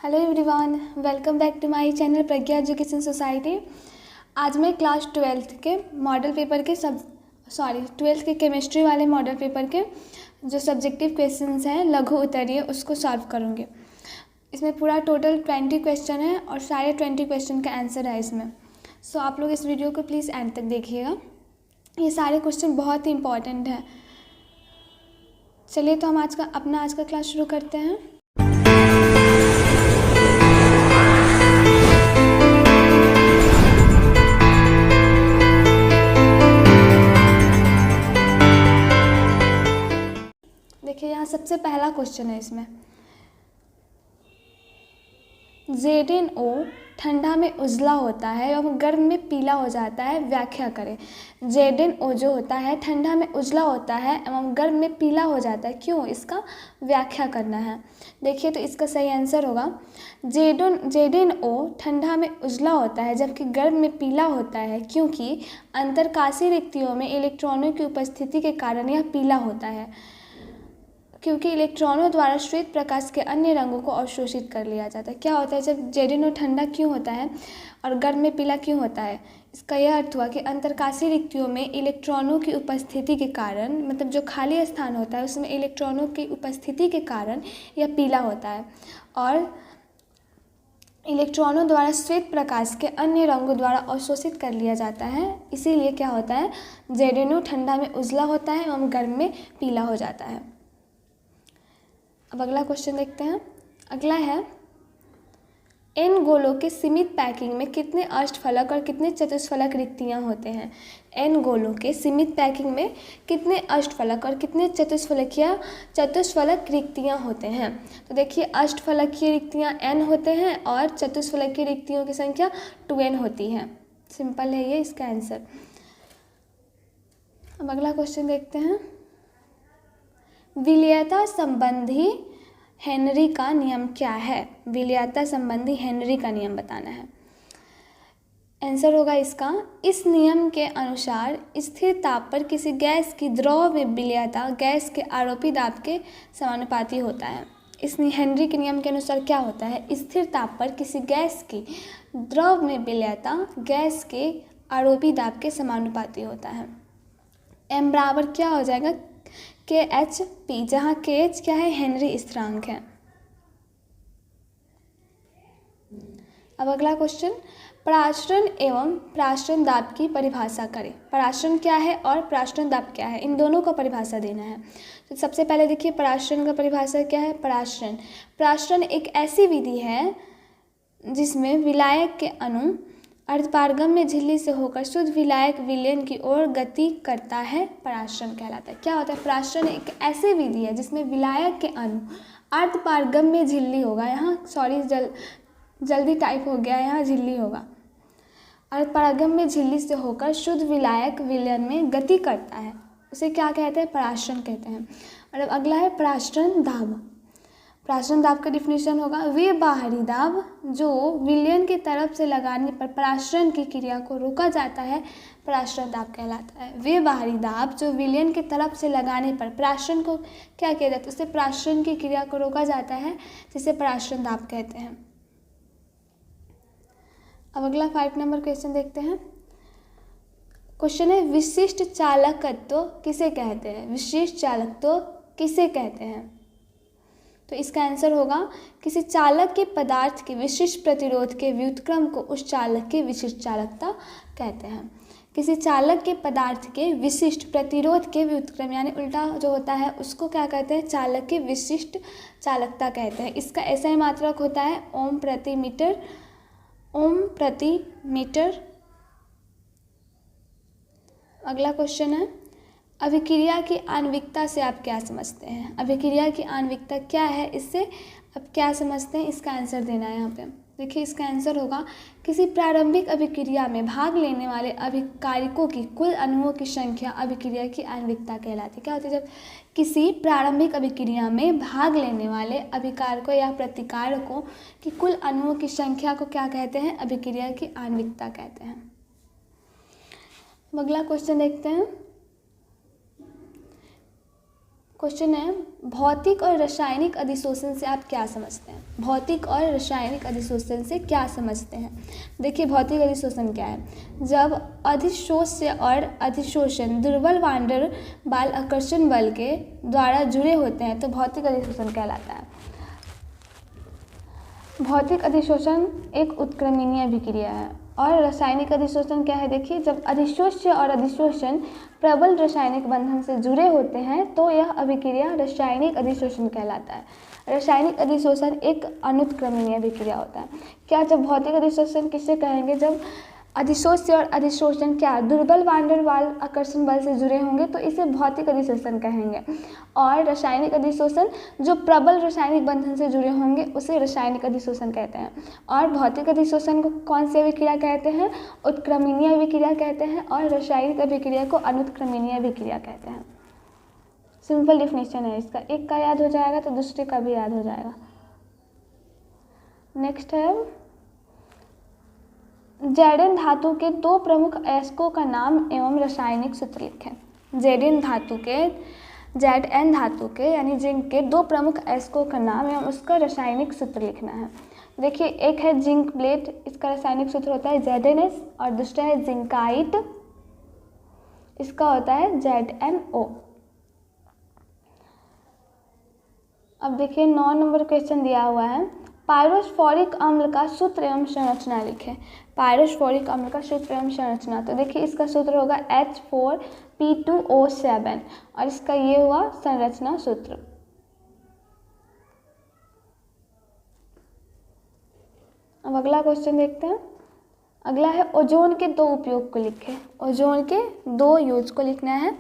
Hello everyone, welcome back to my channel Pragya education society. आज मैं class 12th के model paper के twelfth के केमिस्ट्री वाले मॉडल पेपर के जो सब्जेक्टिव क्वेश्चंस हैं लघु उत्तरीय उसको सॉल्व करूँगी। इसमें पूरा टोटल 20 क्वेश्चन है और सारे 20 क्वेश्चन का आंसर है इसमें। सो आप लोग इस वीडियो को प्लीज़ एंड तक देखिएगा, ये सारे क्वेश्चन बहुत ही इंपॉर्टेंट हैं। चलिए तो हम आज का क्लास शुरू करते हैं। देखिए यहाँ सबसे पहला क्वेश्चन है इसमें, ZnO ठंडा में उजला होता है एवं गर्म में पीला हो जाता है, व्याख्या करें। ZnO जो होता है ठंडा में उजला होता है एवं गर्म में पीला हो जाता है, क्यों, इसका व्याख्या करना है। देखिए तो इसका सही आंसर होगा ZnO ठंडा में उजला होता है जबकि गर्म में पीला होता है क्योंकि अंतरकाशीय रिक्तियों में इलेक्ट्रॉनों की उपस्थिति के कारण यह पीला होता है, क्योंकि इलेक्ट्रॉनों द्वारा श्वेत प्रकाश के अन्य रंगों को अवशोषित कर लिया जाता है। क्या होता है जब ZnO ठंडा क्यों होता है और गर्म में पीला क्यों होता है? इसका यह अर्थ हुआ कि अंतरकाशीय रिक्तियों में इलेक्ट्रॉनों की उपस्थिति के कारण, मतलब जो खाली स्थान होता है उसमें इलेक्ट्रॉनों की उपस्थिति के कारण यह पीला होता है, और इलेक्ट्रॉनों द्वारा श्वेत प्रकाश के अन्य रंगों द्वारा अवशोषित कर लिया जाता है। इसीलिए क्या होता है, ZnO ठंडा में उजला होता है एवं गर्म में पीला हो जाता है। अब अगला क्वेश्चन देखते हैं। अगला है, n गोलों के सीमित पैकिंग में कितने अष्टफलक और कितने चतुष्फलक रिक्तियां होते हैं? n गोलों के सीमित पैकिंग में कितने अष्टफलक और कितने चतुष्फलक रिक्तियां होते हैं? तो देखिए अष्टफलकीय रिक्तियां n होते हैं और चतुष्फलकीय रिक्तियों की संख्या 2n होती है। सिंपल है ये इसका आंसर। अब अगला क्वेश्चन देखते हैं। विलेयता संबंधी हेनरी का नियम क्या है? विलेयता संबंधी हेनरी का नियम बताना है। आंसर होगा इसका, इस नियम के अनुसार स्थिर ताप पर किसी गैस की द्रव में विलेयता गैस के आरोपी दाब के समानुपाती होता है। इस हेनरी के नियम के अनुसार क्या होता है, स्थिर ताप पर किसी गैस की द्रव में विलेयता गैस के आरोपी दाब के समानुपाती होता है। m बराबर क्या हो जाएगा, KHP, जहाँ KH क्या है, हेनरी स्थिरांक है। अब अगला क्वेश्चन, पराश्रण एवं पराश्रण दाब की परिभाषा करें। पराश्रण क्या है और पराश्रण दाब क्या है, इन दोनों को परिभाषा देना है। तो सबसे पहले देखिए पराश्रण का परिभाषा क्या है। पराश्रण एक ऐसी विधि है जिसमें विलायक के अणु अर्धपारगम्य झिल्ली से होकर शुद्ध विलायक विलयन की ओर गति करता है, पराश्रण कहलाता है। क्या होता है, पराश्रण एक ऐसी विधि है जिसमें विलायक के अणु अर्धपारगम्य झिल्ली होगा, यहाँ जल्दी टाइप हो गया, यहाँ झिल्ली होगा, अर्धपारगम्य झिल्ली से होकर शुद्ध विलायक विलयन में गति करता है, उसे क्या कहते हैं, पराश्रण कहते हैं। और अब अगला है पराश्रण दाब। पराश्रण दाब का डिफिनीशन होगा, वे बाहरी दाब जो विलयन की तरफ से लगाने पर पराश्रण की क्रिया को रोका जाता है, पराश्रण दाब कहलाता है। वे बाहरी दाब जो विलयन की तरफ से लगाने पर पराश्रण को क्या किया जाता है, उससे पराश्रण की क्रिया को रोका जाता है, जिसे पराश्रण दाब कहते हैं। अब अगला 5 नंबर क्वेश्चन देखते हैं। क्वेश्चन है, विशिष्ट चालकत्व किसे कहते हैं? विशिष्ट चालकत्व किसे कहते हैं? तो इसका आंसर होगा, किसी चालक के पदार्थ के विशिष्ट प्रतिरोध के व्युत्क्रम को उस चालक की विशिष्ट चालकता कहते हैं। किसी चालक के पदार्थ के विशिष्ट प्रतिरोध के व्युत्क्रम यानी उल्टा जो होता है उसको क्या कहते हैं, चालक की विशिष्ट चालकता कहते हैं। इसका SI मात्रक होता है ओम प्रति मीटर। अगला क्वेश्चन है, अभिक्रिया की आणविकता से आप क्या समझते हैं? अभिक्रिया की आणविकता क्या है, इससे आप क्या समझते हैं, इसका आंसर देना है यहाँ पे। देखिए इसका आंसर होगा, किसी प्रारंभिक अभिक्रिया में भाग लेने वाले अभिकारकों की कुल अणुओं की संख्या अभिक्रिया की आणविकता कहलाती है। क्या होती है, जब किसी प्रारंभिक अभिक्रिया में भाग लेने वाले अभिकारकों या प्रतिकारकों की कुल अणुओं की संख्या को क्या कहते हैं, अभिक्रिया की आणविकता कहते हैं। अगला क्वेश्चन देखते हैं। क्वेश्चन है भौतिक और रासायनिक अधिशोषण से आप क्या समझते हैं? भौतिक और रासायनिक अधिशोषण से क्या समझते हैं? देखिए भौतिक अधिशोषण क्या है? जब अधिशोष्य और अधिशोषण दुर्बल वान डेर वाल आकर्षण बल के द्वारा जुड़े होते हैं तो भौतिक अधिशोषण कहलाता है। भौतिक अधिशोषण एक उत्क्रमणीय अभिक्रिया है। और रासायनिक अधिशोषण क्या है? देखिए जब अधिशोष्य और अधिशोषण प्रबल रासायनिक बंधन से जुड़े होते हैं तो यह अभिक्रिया रासायनिक अधिशोषण कहलाता है। रासायनिक अधिशोषण एक अनुत्क्रमणीय अभिक्रिया होता है। क्या? जब भौतिक अधिशोषण किसे कहेंगे? जब अधिशोष्य और अधिशोषण क्या दुर्बल वान डेर वाल आकर्षण बल से जुड़े होंगे तो इसे भौतिक अधिशोषण कहेंगे। और रासायनिक अधिशोषण जो प्रबल रासायनिक बंधन से जुड़े होंगे उसे रासायनिक अधिशोषण कहते हैं। और भौतिक अधिशोषण को कौन सी अभिक्रिया कहते हैं? उत्क्रमणीय अभिक्रिया कहते हैं। और रासायनिक अभिक्रिया को अनुत्क्रमणीय अभिक्रिया कहते हैं। सिंपल डिफिनेशन है इसका, एक का याद हो जाएगा तो दूसरे का भी याद हो जाएगा। नेक्स्ट है Zn धातु के दो प्रमुख अयस्कों का नाम एवं रासायनिक सूत्र लिखें। Zn धातु के Zn धातु के यानी जिंक के दो प्रमुख अयस्कों का नाम एवं उसका रासायनिक सूत्र लिखना है। देखिए एक है जिंक प्लेट, इसका रासायनिक सूत्र होता है ZnS और दूसरा है जिंकाइट, इसका होता है ZnO। अब देखिए 9 नंबर क्वेश्चन दिया हुआ है, पायरोस्फोरिक अम्ल का सूत्र एवं संरचना लिखें। पायरोस्फोरिक अम्ल का सूत्र एवं संरचना, तो देखिए इसका सूत्र होगा H4P2O7 और इसका ये हुआ संरचना सूत्र। अब अगला क्वेश्चन देखते हैं। अगला है ओजोन के दो उपयोग को लिखें। ओजोन के दो यूज को लिखना है।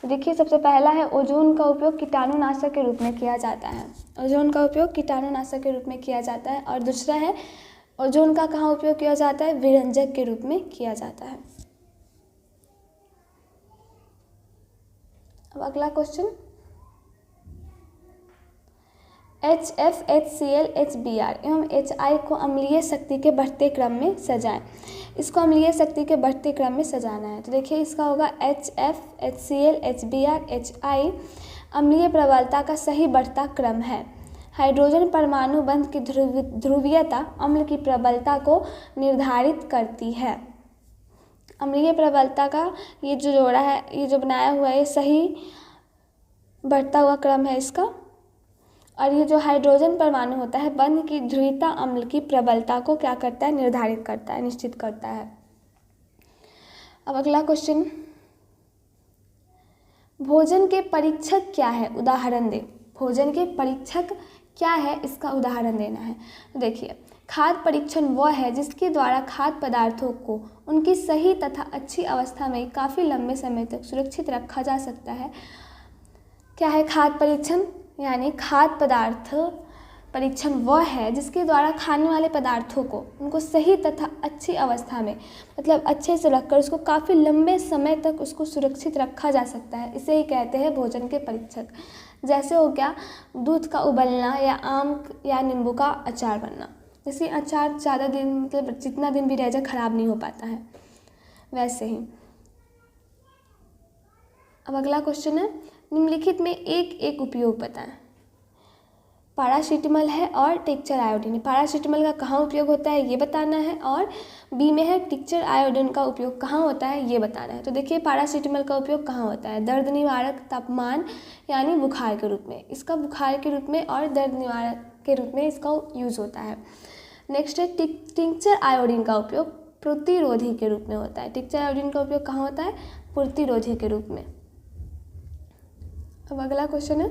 तो देखिए सबसे पहला है ओजोन का उपयोग कीटाणुनाशक के रूप में किया जाता है। ओजोन का उपयोग कीटाणुनाशक के रूप में किया जाता है। और दूसरा है ओजोन का कहाँ उपयोग किया जाता है? विरंजक के रूप में किया जाता है। अब अगला क्वेश्चन, HF, HCl, HBr एवं HI को अम्लीय शक्ति के बढ़ते क्रम में सजाएं। इसको अम्लीय शक्ति के बढ़ते क्रम में सजाना है। तो देखिए इसका होगा HF, HCl, HBr, HI अम्लीय प्रबलता का सही बढ़ता क्रम है। हाइड्रोजन परमाणु बंध की ध्रुवीयता अम्ल की प्रबलता को निर्धारित करती है। अम्लीय प्रबलता का ये जो जोड़ा है, ये जो बनाया हुआ है, ये सही बढ़ता हुआ क्रम है इसका। और ये जो हाइड्रोजन परमाणु होता है बंध की ध्रुवीयता अम्ल की प्रबलता को क्या करता है? निर्धारित करता है, निश्चित करता है। अब अगला क्वेश्चन, भोजन के परीक्षक क्या है? उदाहरण दे। भोजन के परीक्षक क्या है, इसका उदाहरण देना है। तो देखिए खाद्य परीक्षण वह है जिसके द्वारा खाद्य पदार्थों को उनकी सही तथा अच्छी अवस्था में काफ़ी लंबे समय तक सुरक्षित रखा जा सकता है। क्या है खाद्य परीक्षण? यानी खाद्य पदार्थ परीक्षण वह है जिसके द्वारा खाने वाले पदार्थों को उनको सही तथा अच्छी अवस्था में, मतलब अच्छे से रखकर उसको काफ़ी लंबे समय तक उसको सुरक्षित रखा जा सकता है, इसे ही कहते हैं भोजन के परीक्षक। जैसे हो गया दूध का उबलना या आम या नींबू का अचार बनना। जैसे अचार ज़्यादा दिन, मतलब जितना दिन भी रह जाए खराब नहीं हो पाता है, वैसे ही। अब अगला क्वेश्चन है, निम्नलिखित में एक उपयोग बताएं। पैरासीटामोल है और टिंचर आयोडीन। पैरासीटामोल का कहाँ उपयोग होता है ये बताना है, और बी में है टिंचर आयोडीन का उपयोग कहाँ होता है ये बताना है। तो देखिए पैरासीटामोल का उपयोग कहाँ होता है? दर्द निवारक, तापमान यानी बुखार के रूप में, इसका बुखार के रूप में और दर्द निवारक के रूप में इसका यूज़ होता है। नेक्स्ट है टिंचर आयोडीन का उपयोग प्रतिरोधी के रूप में होता है। टिंचर आयोडीन का उपयोग कहाँ होता है? प्रतिरोधी के रूप में। अब अगला क्वेश्चन है,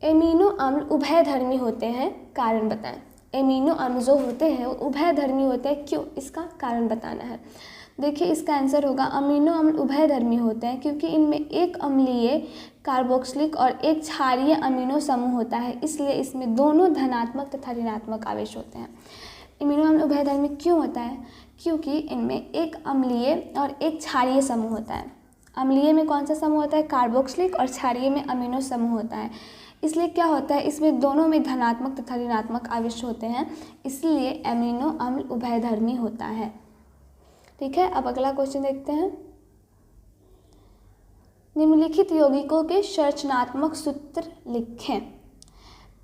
एमिनो अम्ल उभयधर्मी होते हैं, कारण बताएं। एमिनो अम्ल जो होते हैं वो उभयधर्मी होते हैं, क्यों? इसका कारण बताना है। देखिए इसका आंसर होगा अमीनो अम्ल उभयधर्मी होते हैं क्योंकि इनमें एक अम्लीय कार्बोक्सिलिक और एक क्षारीय अमीनो समूह होता है, इसलिए इसमें दोनों धनात्मक तथा ऋणात्मक आवेश होते हैं। एमिनो अम्ल उभयधर्मी क्यों होता है? क्योंकि इनमें एक अम्लीय और एक क्षारीय समूह होता है। अम्लीय में कौन सा समूह होता है? कार्बोक्सिलिक, और क्षारीय में अमीनो समूह होता है। इसलिए क्या होता है, इसमें दोनों में धनात्मक तथा ऋणात्मक आवेश होते हैं, इसलिए एमिनो अम्ल उभयधर्मी होता है। ठीक है, अब अगला क्वेश्चन देखते हैं। निम्नलिखित यौगिकों के संरचनात्मक सूत्र लिखें।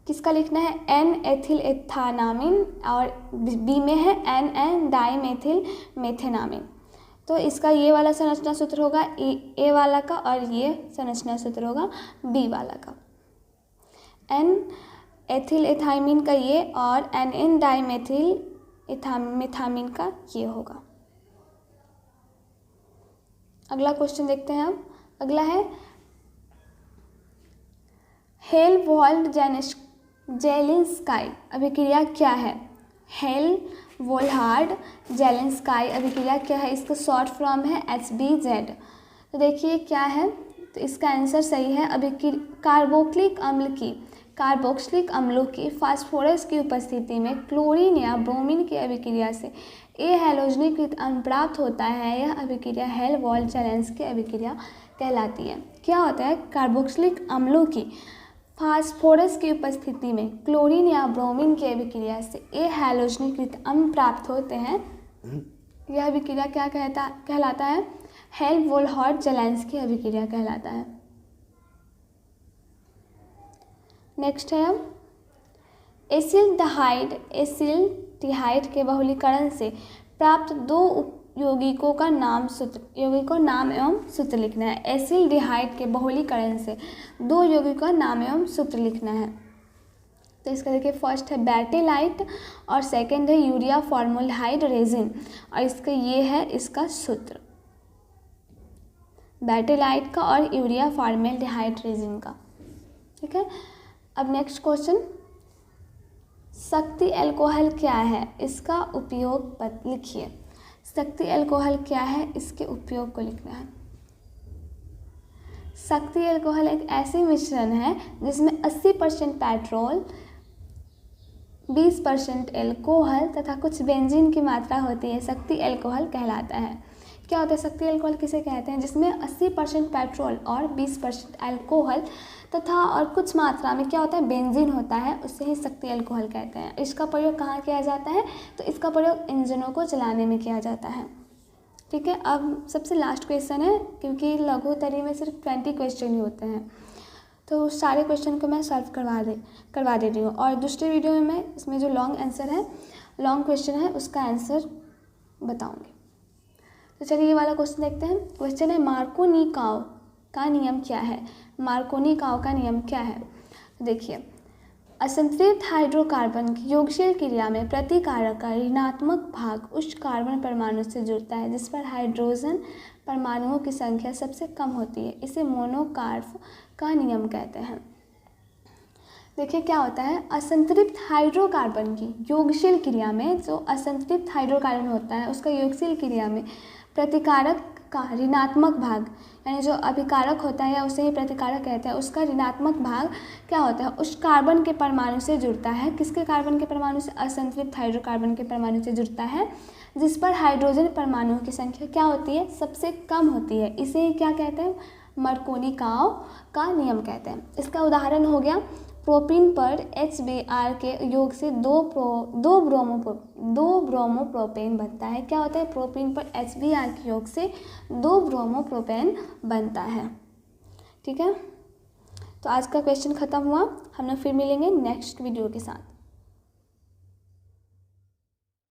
किसका लिखना है? एन एथिल एथानामिन और बी में है एन एन डाइमेथिल मेथेनामिन। तो इसका ये वाला संरचना सूत्र होगा ए वाला का और ये संरचना सूत्र होगा बी वाला का। एन एथिल एथाइमिन का ये और एन एन डाइमेथिल मेथामिन का ये होगा। अगला क्वेश्चन देखते हैं अब। अगला है हेल्महोल्ट्ज़-जेलिंस्काई अभिक्रिया क्या है? हेल्महोल्ट्ज़-जेलिंस्काई अभिक्रिया क्या है? इसका शॉर्ट फॉर्म है HBZ। तो देखिए क्या है, तो इसका आंसर सही है कार्बोक्सिलिक अम्लों की फास्फोरस की उपस्थिति में क्लोरीन या ब्रोमीन की अभिक्रिया से ए हैलोजनीकृत अम्ल प्राप्त होता है। यह अभिक्रिया हेल्महोल्ट्ज़-जेलिंस्की अभिक्रिया कहलाती है। क्या होता है? कार्बोक्सिलिक अम्लों की फास्फोरस की उपस्थिति में क्लोरीन या ब्रोमीन की अभिक्रिया से ए हैलोजनीकृत अम्ल प्राप्त होते हैं। यह अभिक्रिया क्या कहलाता है? हेल्महोल्ट्ज़-जेलिंस्की अभिक्रिया कहलाता है। नेक्स्ट है अब एसिल्डिहाइड के बहुलीकरण से प्राप्त दो यौगिकों का नाम एवं सूत्र लिखना है। एसिल्डिहाइड के बहुलीकरण से दो यौगिकों का नाम एवं सूत्र लिखना है। तो इसका देखिए फर्स्ट है बेटेलाइट और सेकंड है यूरिया फॉर्मल्डिहाइड रेजिन और इसका ये है इसका सूत्र बेटेलाइट का और यूरिया फॉर्मल्डिहाइड रेजिन का। ठीक है, अब नेक्स्ट क्वेश्चन, शक्ति अल्कोहल क्या है? इसका उपयोग लिखिए। शक्ति अल्कोहल क्या है? इसके उपयोग को लिखना है। शक्ति अल्कोहल एक ऐसी मिश्रण है जिसमें 80% पेट्रोल, 20% अल्कोहल तथा कुछ बेंजीन की मात्रा होती है। शक्ति अल्कोहल कहलाता है। क्या होता है शक्ति अल्कोहल किसे कहते हैं? जिसमें 80% पेट्रोल और 20% अल्कोहल तथा और कुछ मात्रा में क्या होता है बेंजीन होता है, उससे ही शक्ति अल्कोहल कहते हैं। इसका प्रयोग कहाँ किया जाता है? तो इसका प्रयोग इंजनों को चलाने में किया जाता है। ठीक है, अब सबसे लास्ट क्वेश्चन है, क्योंकि लघुत्तरी में सिर्फ 20 क्वेश्चन ही होते हैं, तो सारे क्वेश्चन को मैं सॉल्व करवा दे रही हूँ और दूसरे वीडियो में मैं इसमें जो लॉन्ग क्वेश्चन है उसका आंसर बताऊँगी। तो चलिए ये वाला क्वेश्चन देखते हैं। क्वेश्चन है मार्कोनी-काव का नियम क्या है? मार्कोनी-काव का नियम क्या है? तो देखिए, असंतृप्त हाइड्रोकार्बन की योगशील क्रिया में प्रतिकारक का ऋणात्मक भाग उस कार्बन परमाणु से जुड़ता है जिस पर हाइड्रोजन परमाणुओं की संख्या सबसे कम होती है। इसे मोनोकार्प का नियम कहते हैं। देखिए क्या होता है, असंतृप्त हाइड्रोकार्बन की योगशील क्रिया में जो असंतृप्त हाइड्रोकार्बन होता है उसका योगशील क्रिया में प्रतिकारक का ऋणात्मक भाग, यानी जो अभिकारक होता है या उसे ही प्रतिकारक कहते हैं, उसका ऋणात्मक भाग क्या होता है उस कार्बन के परमाणु से जुड़ता है। किसके कार्बन के परमाणु से? असंतृप्त हाइड्रोकार्बन के परमाणु से जुड़ता है जिस पर हाइड्रोजन परमाणुओं की संख्या क्या होती है? सबसे कम होती है। इसे क्या कहते हैं? मार्कोनी-काव का नियम कहते हैं। इसका उदाहरण हो गया प्रोपीन पर HBr के योग से दो ब्रोमोप्रोपेन बनता है। क्या होता है? प्रोपीन पर HBr के योग से 2 ब्रोमोप्रोपेन बनता है। ठीक है, तो आज का क्वेश्चन ख़त्म हुआ। हम लोग फिर मिलेंगे नेक्स्ट वीडियो के साथ।